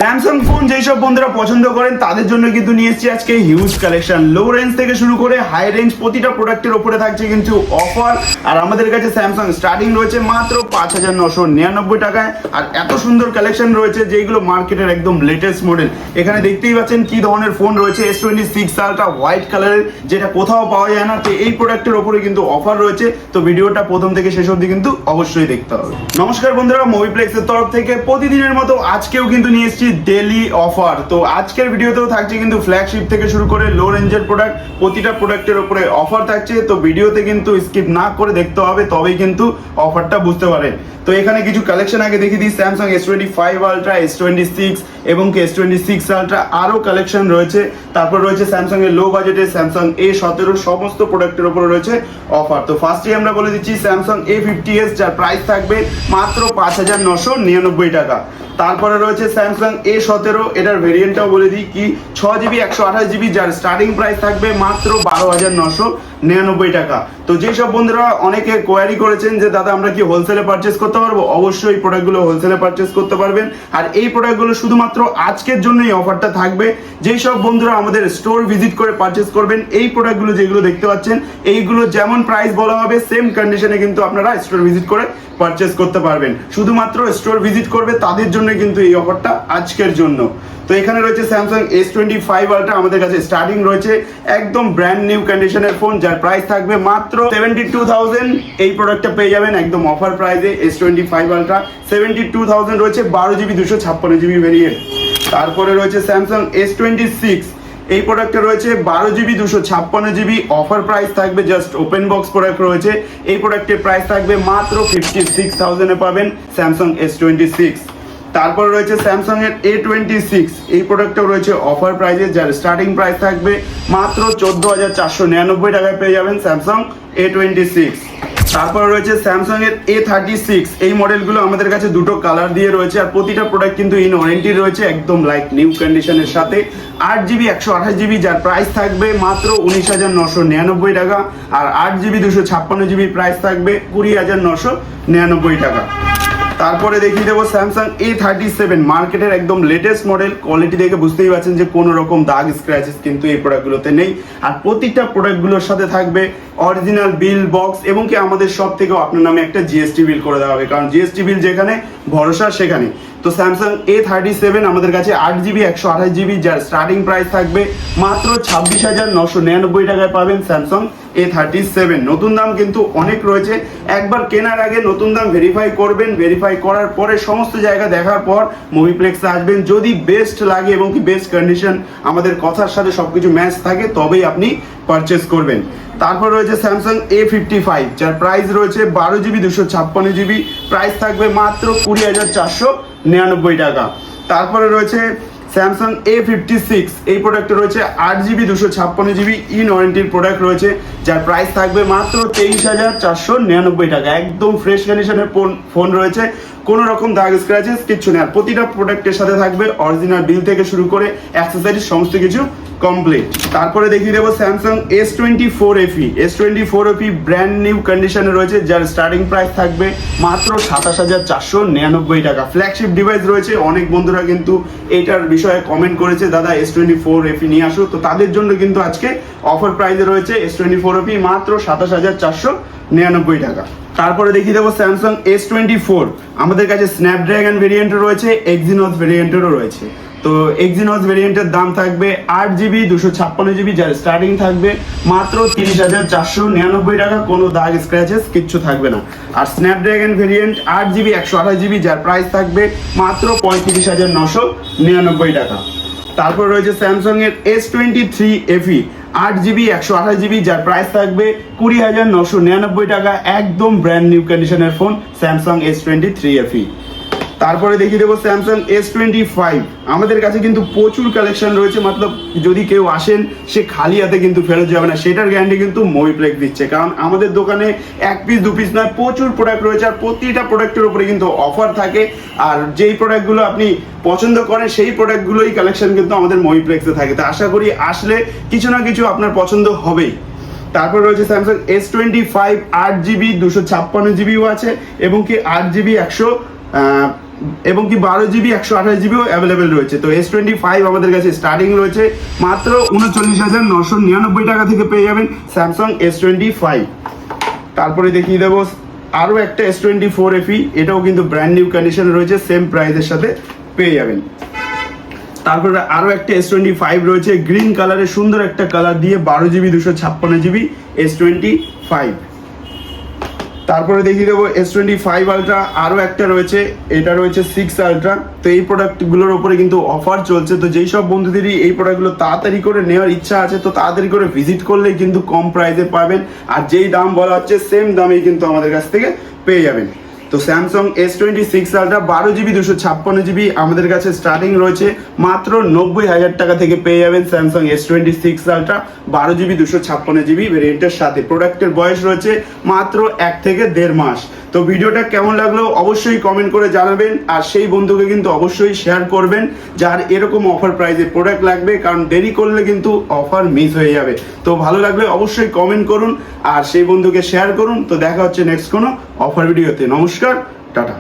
Samsung phone যেই সব বন্ধুরা পছন্দ করেন তাদের জন্য কিন্তু নিয়ে এসেছি আজকে হিউজ কালেকশন। লো রেঞ্জ থেকে শুরু করে হাই রেঞ্জ প্রতিটা প্রোডাক্টের উপরে থাকছে কিন্তু অফার। আর আমাদের কাছে স্যামসাং স্টার্টিং রয়েছে মাত্র 5,999 টাকায়। আর এত সুন্দর কালেকশন রয়েছে যেগুলো মার্কেটের একদম লেটেস্ট মডেল। এখানে দেখতেই পাচ্ছেন কি ধরনের ফোন রয়েছে। S26 আলট্রা হোয়াইট কালারের, যেটা কোথাও পাওয়া যায় না। তো এই প্রোডাক্টের উপরে কিন্তু অফার রয়েছে। তো ভিডিওটা প্রথম থেকে শেষ অবধি কিন্তু অবশ্যই দেখতে হবে। নমস্কার বন্ধুরা, মুভিপ্লেক্সের তরফ থেকে প্রতিদিনের মতো আজকেও কিন্তু নিয়ে এসেছি ডেলি অফার। তো আজকের ভিডিওতেও থাকছে কিন্তু ফ্ল্যাগশিপ থেকে শুরু করে লো রেঞ্জের প্রোডাক্ট, প্রতিটা প্রোডাক্টের উপরে অফার থাকছে। তো ভিডিওতে কিন্তু স্কিপ না করে দেখতে হবে, তবেই কিন্তু অফারটা বুঝতে পারেন। তো এখানে কিছু কালেকশন আগে দেখিয়ে দিই। স্যামসাং S25 আলট্রা, S26 এবং কি S26 আলট্রা আরও কালেকশন রয়েছে। তারপর রয়েছে স্যামসাং এর লো বাজেটের স্যামসাং A17, সমস্ত প্রোডাক্টের উপরে রয়েছে অফার। তো ফার্স্টেই আমরা বলে দিচ্ছি স্যামসাং A50s, যার প্রাইস থাকবে মাত্র 5,999 টাকা। তারপরে রয়েছে স্যামসাং A17, এটার ভেরিয়েন্টটাও বলে দিই কি 6GB 128GB, যার স্টার্টিং প্রাইস থাকবে মাত্র 12,999 টাকা। তো যেসব বন্ধুরা অনেকে কোয়ারি করেছেন যে দাদা আমরা কি হোলসেলে পারচেস করতে পারবো, অবশ্যই এই প্রোডাক্টগুলো হোলসেলে পারচেস করতে পারবেন। আর এই প্রোডাক্টগুলো শুধুমাত্র আজকের জন্যই অফারটা থাকবে। যেই সব বন্ধুরা আমাদের স্টোর ভিজিট করে পারচেস করবেন, এই প্রোডাক্টগুলো যেগুলো দেখতে পাচ্ছেন এইগুলো যেমন প্রাইস বলা হবে সেম কন্ডিশনে কিন্তু আপনারা স্টোর ভিজিট করে পারচেস করতে পারবেন। শুধুমাত্র স্টোর ভিজিট করবে তাদের জন্য কিন্তু এই অফারটা আজকের জন্য। তো এখানে রয়েছে স্যামসাং S25 আলট্রা, আমাদের কাছে স্টার্টিং রয়েছে একদম ব্র্যান্ড নিউ কন্ডিশনের ফোন, যার প্রাইস থাকবে মাত্র 72,000। এই প্রোডাক্টটা পেয়ে যাবেন একদম অফার প্রাইসে। S25 আলট্রা 72,000 রয়েছে, 12GB 256GB ভেরিয়েন্ট। তারপরে রয়েছে স্যামসাং S26, এই প্রোডাক্টটা রয়েছে 12GB 256GB, অফার প্রাইস থাকবে, জাস্ট ওপেন বক্স প্রোডাক্ট রয়েছে। এই প্রোডাক্টের প্রাইস থাকবে মাত্র 56,000-এ পাবেন স্যামসাং S26। তারপর রয়েছে স্যামসাং এর A26, এই প্রোডাক্টটাও রয়েছে অফার প্রাইসে, যার স্টার্টিং প্রাইস থাকবে মাত্র 14,499 টাকায় পেয়ে যাবেন স্যামসাং A26। তারপর রয়েছে স্যামসাং এর A36, এই মডেলগুলো আমাদের কাছে দুটো কালার দিয়ে রয়েছে। আর প্রতিটা প্রোডাক্ট কিন্তু ইন ওয়ারেন্টি রয়েছে একদম লাইক নিউ কন্ডিশনের সাথে। 8GB 128GB, যার প্রাইস থাকবে মাত্র 19,999 টাকা। আর 8GB 256GB প্রাইস থাকবে 20,999 টাকা। তারপরে দেখিয়ে দেবো স্যামসাং A37, মার্কেটের একদম লেটেস্ট মডেল। কোয়ালিটি দেখে বুঝতেই পারছেন যে কোনো রকম দাগ স্ক্র্যাচেস কিন্তু এই প্রোডাক্টগুলোতে নেই। আর প্রতিটা প্রোডাক্টগুলোর সাথে থাকবে অরিজিনাল বিল বক্স, এবং কি আমাদের সব থেকেও আপনার নামে একটা GST বিল করে দেওয়া হবে, কারণ GST বিল যেখানে ভরসা সেখানে। তো স্যামসাং A37 আমাদের কাছে 8GB 128GB, যার স্টার্টিং প্রাইস থাকবে মাত্র 26,999 টাকায় পাবেন স্যামসাং A37। নতুন দাম কিন্তু অনেক রয়েছে, একবার কেনার আগে নতুন দাম ভেরিফাই করবেন। ভেরিফাই করার পরে সমস্ত জায়গা দেখার পর মুভিপ্লেক্সে আসবেন। যদি বেস্ট লাগে এবং কি বেস্ট কন্ডিশন আমাদের কথার সাথে সবকিছু ম্যাচ থাকে, তবেই আপনি পারচেস করবেন। তারপর রয়েছে স্যামসাং A55, যার প্রাইস রয়েছে 12GB 256GB, প্রাইস থাকবে মাত্র 20,499 টাকা। তারপরে রয়েছে স্যামসাং A56, এই প্রোডাক্টটা রয়েছে 8GB 256GB ইন ওয়ারেন্টির প্রোডাক্ট রয়েছে, যার প্রাইস থাকবে মাত্র 23,499 টাকা। একদম ফ্রেশ কন্ডিশনের ফোন রয়েছে, কোনো রকম দাগ স্ক্র্যাচেস কিচ্ছু নেই। আর প্রতিটা প্রোডাক্টের সাথে থাকবে অরিজিনাল বিল থেকে শুরু করে অ্যাক্সেসরিজ সমস্ত কিছু কমপ্লিট। তারপরে দেখিয়ে দেবো Samsung S24 FE, S24 FE brand new কন্ডিশনে রয়েছে, যার স্টার্টিং প্রাইস থাকবে মাত্র 27,499 টাকা। ফ্ল্যাগশিপ ডিভাইস রয়েছে। অনেক বন্ধুরা কিন্তু এইটার বিষয়ে কমেন্ট করেছে দাদা S24 FE নিয়ে আসো, তো তাদের জন্য কিন্তু আজকে অফার প্রাইসে রয়েছে S24 FE মাত্র 27,499 টাকা। তারপরে দেখিয়ে দেবো স্যামসাং S24, আমাদের কাছে স্ন্যাপড্রাগন ভেরিয়েন্টও রয়েছে, এক্সিনোস ভেরিয়েন্টেরও রয়েছে। তো এক্সিনোস ভেরিয়েন্টের দাম থাকবে 8GB 256GB, যার স্টার্টিং থাকবে মাত্র 30,499 টাকা। কোনো দাগ স্ক্র্যাচেস কিচ্ছু থাকবে না। আর স্ন্যাপড্রাগন ভেরিয়েন্ট 8GB 128GB, যার প্রাইস থাকবে মাত্র 35,999 টাকা। তারপর রয়েছে স্যামসাং এর S23 FE, 8GB 128GB, যার প্রাইস থাকবে 20,999 টাকা। একদম ব্র্যান্ড নিউ কন্ডিশনের ফোন স্যামসাং S23 FE। তারপরে দেখিয়ে দেবো স্যামসাং S25, আমাদের কাছে কিন্তু প্রচুর কালেকশন রয়েছে। মতলব যদি কেউ আসেন সে খালি হাতে কিন্তু ফেরত যাবে না, সেটার গ্যারান্টি কিন্তু মুভিপ্লেক্স দিচ্ছে। কারণ আমাদের দোকানে এক পিস দু পিস নয়, প্রচুর প্রোডাক্ট রয়েছে। আর প্রতিটা প্রোডাক্টের উপরে কিন্তু অফার থাকে। আর যেই প্রোডাক্টগুলো আপনি পছন্দ করেন সেই প্রোডাক্টগুলোই কালেকশন কিন্তু আমাদের মুভিপ্লেক্সে থাকে। তো আশা করি আসলে কিছু না কিছু আপনার পছন্দ হবেই। তারপর রয়েছে স্যামসাং S25, 8GB 256GBও আছে, এবং কি 8GB এবং কি 12GB 128GBও অ্যাভেলেবেল রয়েছে। তো S25 আমাদের কাছে স্টার্টিং রয়েছে মাত্র 39,999 টাকা থেকে পেয়ে যাবেন স্যামসাং S25। তারপরে দেখিয়ে দেবো আরও একটা S24 FE, এটাও কিন্তু ব্র্যান্ড নিউ কন্ডিশনে রয়েছে, সেম প্রাইসের সাথে পেয়ে যাবেন। তারপরে আরও একটা S25 রয়েছে গ্রিন কালারের, সুন্দর একটা কালার দিয়ে 12GB 256GB S25। তারপরে দেখিয়ে দেবো S25 আলট্রা, আরও একটা রয়েছে, এটা রয়েছে 6 আলট্রা। তো এই প্রোডাক্টগুলোর ওপরে কিন্তু অফার চলছে, তো যেই সব বন্ধুদেরই এই প্রোডাক্টগুলো তাড়াতাড়ি করে নেওয়ার ইচ্ছা আছে তো তাড়াতাড়ি করে ভিজিট করলেই কিন্তু কম প্রাইসে পাবেন, আর যেই দাম বলা হচ্ছে সেম দামেই কিন্তু আমাদের কাছ থেকে পেয়ে যাবেন। তো Samsung S26 ultra 12GB 256GB আমাদের কাছে স্টার্টিং রয়েছে মাত্র 90,000 টাকা থেকে পেয়ে যাবেন Samsung S26 ultra 12GB 256GB ভেরিয়েন্টের সাথে। প্রোডাক্টের বয়স রয়েছে মাত্র 1 থেকে 1.5 মাস। তো ভিডিওটা কেমন লাগলো অবশ্যই কমেন্ট করে জানাবেন, আর সেই বন্ধুকে কিন্তু অবশ্যই শেয়ার করবেন যার এরকম অফার প্রাইসে প্রোডাক্ট লাগবে, কারণ দেরি করলে কিন্তু অফার মিস হয়ে যাবে। তো ভালো লাগলে অবশ্যই কমেন্ট করুন আর সেই বন্ধুকে শেয়ার করুন। তো দেখা হচ্ছে নেক্সট কোনো অফার ভিডিওতে। নমস্কার, টাটা।